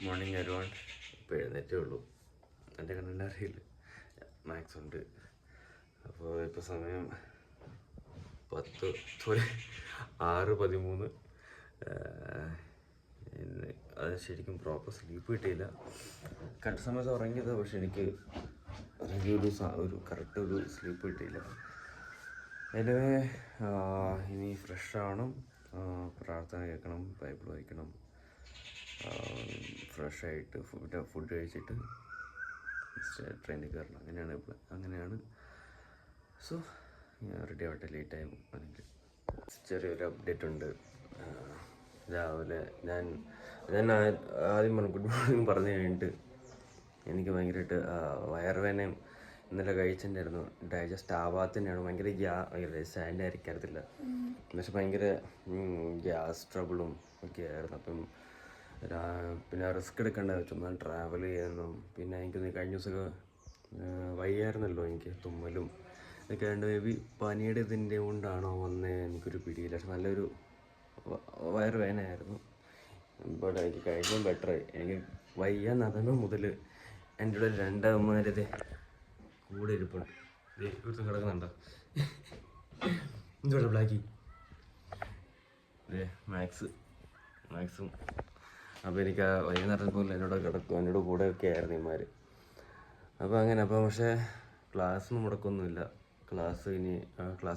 Morning everyone. ഇപ്പോൾ എഴുന്നേറ്റേ ഉള്ളൂ. എൻ്റെ കണ്ണിൻ്റെ അറിയില്ല മാത്സ് ഉണ്ട്. അപ്പോൾ ഇപ്പോൾ സമയം 6:13. അത് ശരിക്കും പ്രോപ്പർ സ്ലീപ്പ് കിട്ടിയില്ല. കറക്റ്റ് സമയത്ത് ഉറങ്ങിയത്, പക്ഷെ എനിക്ക് ഒരു കറക്റ്റ് ഒരു സ്ലീപ്പ് കിട്ടിയില്ല. എനിവേ ഇനി ഫ്രഷ് ആവണം, പ്രാർത്ഥന കേൾക്കണം, ബൈബിൾ വായിക്കണം, ഫ്രഷായിട്ട് ഫുഡ് കഴിച്ചിട്ട് ട്രെയിനിൽ കയറണം. അങ്ങനെയാണ്. സോ റെഡി ആവട്ടെ, ലേറ്റ് ആയി ആണെങ്കിൽ. ചെറിയൊരു അപ്ഡേറ്റ് ഉണ്ട്. രാവിലെ ഞാൻ ആദ്യം ഗുഡ് മോർണിംഗ് പറഞ്ഞു കഴിഞ്ഞിട്ട് എനിക്ക് ഭയങ്കരമായിട്ട് വയറുവേദനയും ഇന്നലെ കഴിച്ചിട്ടുണ്ടായിരുന്നു. ഡൈജസ്റ്റ് ആവാത്തതിനാണ്. ഭയങ്കര സ്റ്റാൻഡ് ആയിരിക്കത്തില്ല, പക്ഷെ ഭയങ്കര ഗ്യാസ് ട്രബിളും ഒക്കെ ആയിരുന്നു. അപ്പം പിന്നെ റിസ്ക് എടുക്കേണ്ട, ചുമ്മാ ട്രാവൽ ചെയ്യാനും. പിന്നെ എനിക്ക് കഴിഞ്ഞ ദിവസമൊക്കെ വയ്യായിരുന്നല്ലോ, എനിക്ക് തുമ്മലും ഇതൊക്കെ ആയതുകൊണ്ട് മേ ബി പനിയുടെ ഇതിൻ്റെ കൊണ്ടാണോ വന്നേ എനിക്കൊരു പിടിയില്ല. പക്ഷെ നല്ലൊരു വയറുവേദനയായിരുന്നു. ബട്ട് എനിക്ക് കഴിയുമ്പോൾ ബെറ്ററായി. എനിക്ക് വയ്യാന്നറിയുമ്പോൾ മുതൽ എൻ്റെ കൂടെ രണ്ടമ്മമാരത് കൂടെ ഇരിപ്പുണ്ട്. ഇവിടുത്തെ കിടക്കുന്നുണ്ടോ എന്തോടെ ബ്ലാക്കി മാക്സും. അപ്പോൾ എനിക്ക് വൈകുന്നേരം പോലെ എന്നോട് കൂടെ ഒക്കെ ആയിരുന്നു ഇമാർ. അപ്പോൾ പക്ഷേ ക്ലാസ്സൊന്നും മുടക്കൊന്നുമില്ല. ക്ലാസ്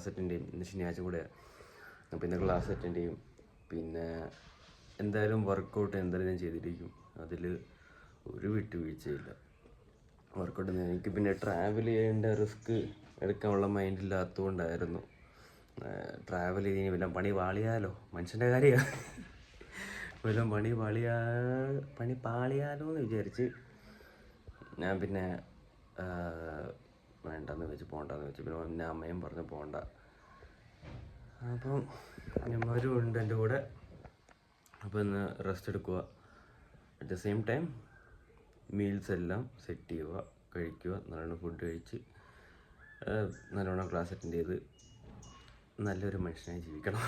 അറ്റൻഡ് ചെയ്യും. ഇന്ന് ശനിയാഴ്ച കൂടെ. അപ്പോൾ ഇന്ന് ക്ലാസ് അറ്റൻഡ് ചെയ്യും. പിന്നെ എന്തായാലും വർക്കൗട്ട് എന്തായാലും ഞാൻ ചെയ്തിരിക്കും. അതിൽ ഒരു വിട്ടുവീഴ്ചയില്ല. വർക്കൗട്ട് എനിക്ക് പിന്നെ ട്രാവൽ ചെയ്യേണ്ട റിസ്ക് എടുക്കാനുള്ള മൈൻഡില്ലാത്തതുകൊണ്ടായിരുന്നു. ട്രാവൽ ചെയ്ത് വല്ല പണി പാളിയാലോ, മനുഷ്യൻ്റെ കാര്യമാണ്. വല്ല പണി പാളിയാലോ എന്ന് വിചാരിച്ച് ഞാൻ പിന്നെ പോകണ്ടെന്ന് വെച്ച് പിന്നെ അമ്മയും പറഞ്ഞു പോകണ്ട. അപ്പം ഞമ്മരും ഉണ്ട് എൻ്റെ കൂടെ. അപ്പോൾ ഇന്ന് റെസ്റ്റ് എടുക്കുക. At the same time meals എല്ലാം സെറ്റ് ചെയ്യുക, കഴിക്കുക, നല്ലോണം ഫുഡ് കഴിച്ച് നല്ലോണം ക്ലാസ് അറ്റൻഡ് ചെയ്ത് നല്ലൊരു മനുഷ്യനായി ജീവിക്കണം.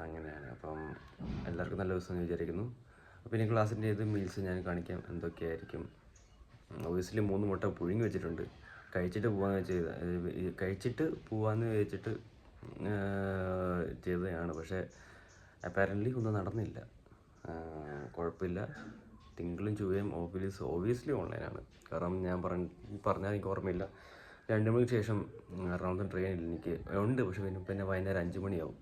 അങ്ങനെയാണ്. അപ്പം എല്ലാവർക്കും നല്ല ദിവസം വിചാരിക്കുന്നു. അപ്പോൾ ഇനി ക്ലാസ് അറ്റൻഡ് ചെയ്ത് മീൽസ് ഞാൻ കാണിക്കാം എന്തൊക്കെയായിരിക്കും. ഒബിയസ്ലി 3 മുട്ട പുഴുങ്ങി വെച്ചിട്ടുണ്ട്. കഴിച്ചിട്ട് പോവാന്ന് വെച്ചിട്ട് ചെയ്തതാണ്. പക്ഷേ അപ്പാരൻ്റ്ലി ഒന്നും നടന്നില്ല. കുഴപ്പമില്ല. തിങ്കളും ചൊവ്വയും ഓബിയസ്ലി ഓൺലൈനാണ്. കാരണം ഞാൻ പറഞ്ഞാൽ എനിക്ക് ഓർമ്മയില്ല. 2 മണിക്ക് ശേഷം എറണാകുളത്ത് ട്രെയിനിൽ എനിക്ക് ഉണ്ട്. പക്ഷെ പിന്നെ വൈകുന്നേരം 5 മണിയാവും.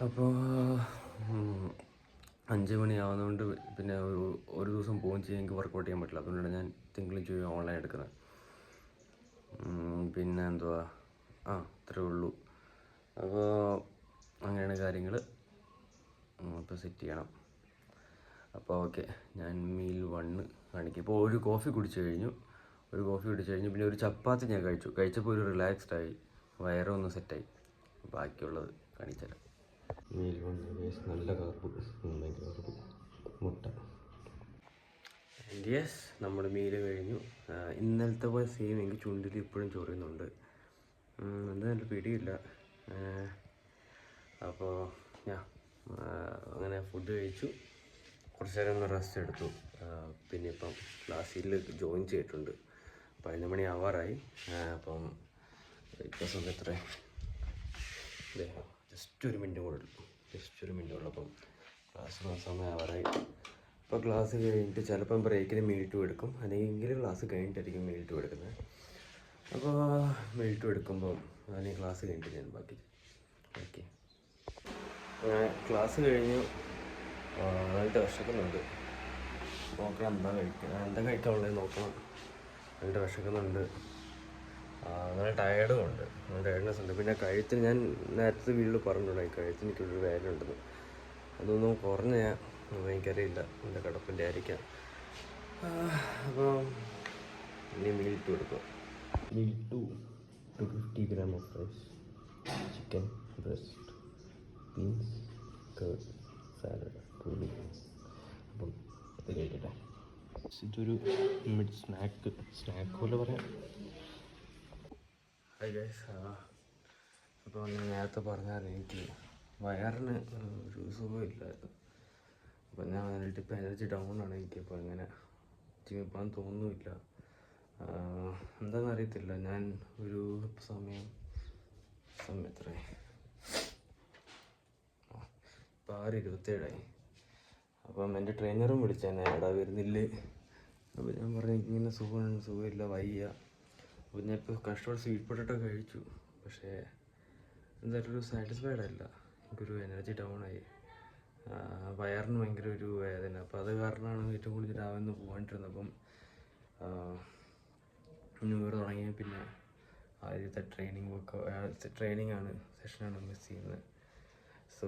അപ്പോൾ 5 മണിയാവുന്നതുകൊണ്ട് പിന്നെ ഒരു ദിവസം പോകുകയും ചെയ്യാൻ എനിക്ക് വർക്കൗട്ട് ചെയ്യാൻ പറ്റില്ല. അതുകൊണ്ടാണ് ഞാൻ തിങ്കളും ചൊവ്വയും ഓൺലൈൻ എടുക്കുന്നത്. പിന്നെ എന്തുവാ, അത്രേ ഉള്ളൂ. അപ്പോൾ അങ്ങനെയാണ് കാര്യങ്ങൾ. അപ്പോൾ സെറ്റ് ചെയ്യണം. അപ്പോൾ ഓക്കെ, ഞാൻ മീൽ 1 കാണിക്കും. ഇപ്പോൾ ഒരു കോഫി കുടിച്ചു കഴിഞ്ഞു. പിന്നെ ഒരു ചപ്പാത്തി ഞാൻ കഴിച്ചപ്പോൾ ഒരു റിലാക്സ്ഡായി, വയറൊന്ന് സെറ്റായി. ബാക്കിയുള്ളത് കാണിച്ചുതരാം. മീൽ 1 നല്ല കാർബ്, മുട്ട. യെസ്, നമ്മുടെ മീൽ കഴിഞ്ഞു. ഇന്നലത്തെ പോലെ സെയിം എനിക്ക് ചുണ്ടിൽ ഇപ്പോഴും ചൊറിയുന്നുണ്ട്. എന്തായാലും പിടിയില്ല. അപ്പോൾ അങ്ങനെ ഫുഡ് കഴിച്ചു. കുറച്ച് നേരം ഒന്ന് റെസ്റ്റ് എടുത്തു. പിന്നെ ഇപ്പം ക്ലാസ്സിൽ ജോയിൻ ചെയ്തിട്ടുണ്ട്. 11 മണി ആവാറായി. അപ്പം ഇപ്പോൾ സമയം എത്ര? ജസ്റ്റ് ഒരു മിനിറ്റ് കൂടെ ഉള്ളൂ. അപ്പം ക്ലാസ് സമയം ആവാറായി. അപ്പോൾ ക്ലാസ് കഴിഞ്ഞിട്ട് ചിലപ്പം ബ്രേക്കിന് മീൽ 2 എടുക്കും, അല്ലെങ്കിൽ ക്ലാസ് കഴിഞ്ഞിട്ടായിരിക്കും മീൽ 2 എടുക്കുന്നത്. അപ്പോൾ മീൽ 2 എടുക്കുമ്പോൾ അല്ലെങ്കിൽ ക്ലാസ് കഴിഞ്ഞിട്ട് ഞാൻ ബാക്കി. ഓക്കെ, ക്ലാസ് കഴിഞ്ഞു. നന്നായിട്ട് വിശക്കുന്നുണ്ട്. നോക്കണം എന്താ കഴിക്കാനുള്ളത് നോക്കണം. നന്നായിട്ട് വിശക്കുന്നുണ്ട്. നല്ല ടയേർഡും ഉണ്ട്, ടയർഡ്നെസ് ഉണ്ട്. പിന്നെ കഴുത്തിന് ഞാൻ നേരത്തെ വീട്ടിൽ പറഞ്ഞിട്ടുണ്ടായി, കഴുത്തിന് എനിക്കൊരു വേദന ഉണ്ടെന്ന്. അതൊന്നും കുറഞ്ഞ എനിക്കറിയില്ല, എൻ്റെ കിടപ്പിൻ്റെ ആയിരിക്കാം. അപ്പോൾ ഇനി മീൽ 2 എടുക്കുക. Meal 250 gram of rice, chicken breast, beans, curd, salad, പുളി. അപ്പം ഇത് കഴിക്കട്ടെ. ഇതൊരു മിഡ് സ്നാക്ക് പോലെ പറയാം. Hi guys. അപ്പോൾ ഞാൻ നേരത്തെ പറഞ്ഞാൽ എനിക്ക് വയറിന് ഒരു സുഖമില്ലായിരുന്നു. അപ്പോൾ ഞാൻ വന്നിട്ട് ഇപ്പോൾ എനർജി ഡൗൺ ആണ് എനിക്കിപ്പോൾ അങ്ങനെ ജിമ്മിൽ പോകാൻ തോന്നുന്നില്ല. എന്താണെന്ന് അറിയത്തില്ല. ഞാൻ ഒരു സമയം എത്രയായി, ഇപ്പോൾ 6:27. അപ്പം എൻ്റെ ട്രെയിനറും വിളിച്ചെന്നെ, എടാ വരുന്നില്ലേ. അപ്പോൾ ഞാൻ പറഞ്ഞു ഇങ്ങനെ സുഖമില്ല, വയ്യ. അപ്പോൾ ഞാൻ ഇപ്പോൾ കഷ്ടപ്പെട്ട് സ്വീറ്റ് പൊട്ടറ്റോ കഴിച്ചു. പക്ഷേ എന്തായാലും ഒരു സാറ്റിസ്ഫൈഡ് അല്ല. എനിക്കൊരു എനർജി ഡൗൺ ആയി. വയറിന് ഭയങ്കര ഒരു വേദന. അപ്പോൾ അത് കാരണമാണ് ഏറ്റവും കൂടുതൽ രാവിലെ പോകാണ്ടിരുന്നത്. അപ്പം ന്യൂ ഇയർ തുടങ്ങിയ പിന്നെ ആദ്യത്തെ ട്രെയിനിങ് ആണ്, സെഷനാണ് മിസ് ചെയ്യുന്നത്. So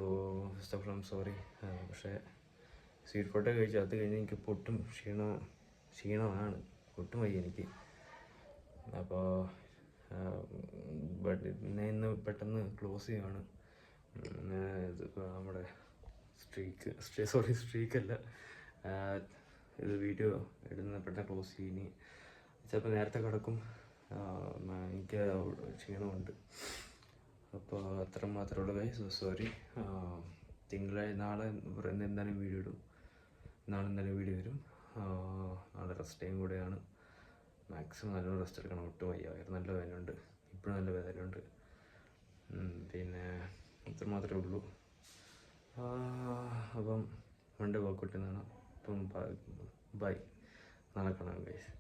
first of all sorry. പക്ഷേ സ്വീറ്റ് പൊട്ടറ്റോ കഴിച്ചു. അത് കഴിഞ്ഞ് എനിക്ക് പൊട്ടും ക്ഷീണമാണ്, ഒട്ടും വയ്യ എനിക്ക്. അപ്പോൾ ഇന്ന് പെട്ടെന്ന് ക്ലോസ് ചെയ്യുകയാണ്. ഇതിപ്പോൾ നമ്മുടെ സ്ട്രീക്കല്ല, ഇത് വീഡിയോ ഇടുന്ന പെട്ടെന്ന് ക്ലോസ് ചെയ്യും. ഇനി ചിലപ്പോൾ നേരത്തെ കിടക്കും. എനിക്ക് ക്ഷീണമുണ്ട്. അപ്പോൾ അത്ര മാത്രമേ ഉള്ളൂ ഗൈസ്. സോറി. നാളെ എന്തായാലും വീഡിയോ ഇടും. നാളെ എന്തായാലും വീഡിയോ വരും. നാളെ റെസ്റ്റ് ടൈം കൂടെയാണ്. മാക്സിമം നല്ലോണം റെസ്റ്റ് എടുക്കണം. ഒട്ടും വയ്യ, നല്ല വേദനയുണ്ട്, ഇപ്പോഴും നല്ല വേദനയുണ്ട്. പിന്നെ ഇത്ര മാത്രമേ ഉള്ളൂ. അപ്പം മൺഡേ വർക്കൗട്ട് എന്നാണ്. അപ്പം ബൈ, നാളെ കാണാം ഗൈസ്.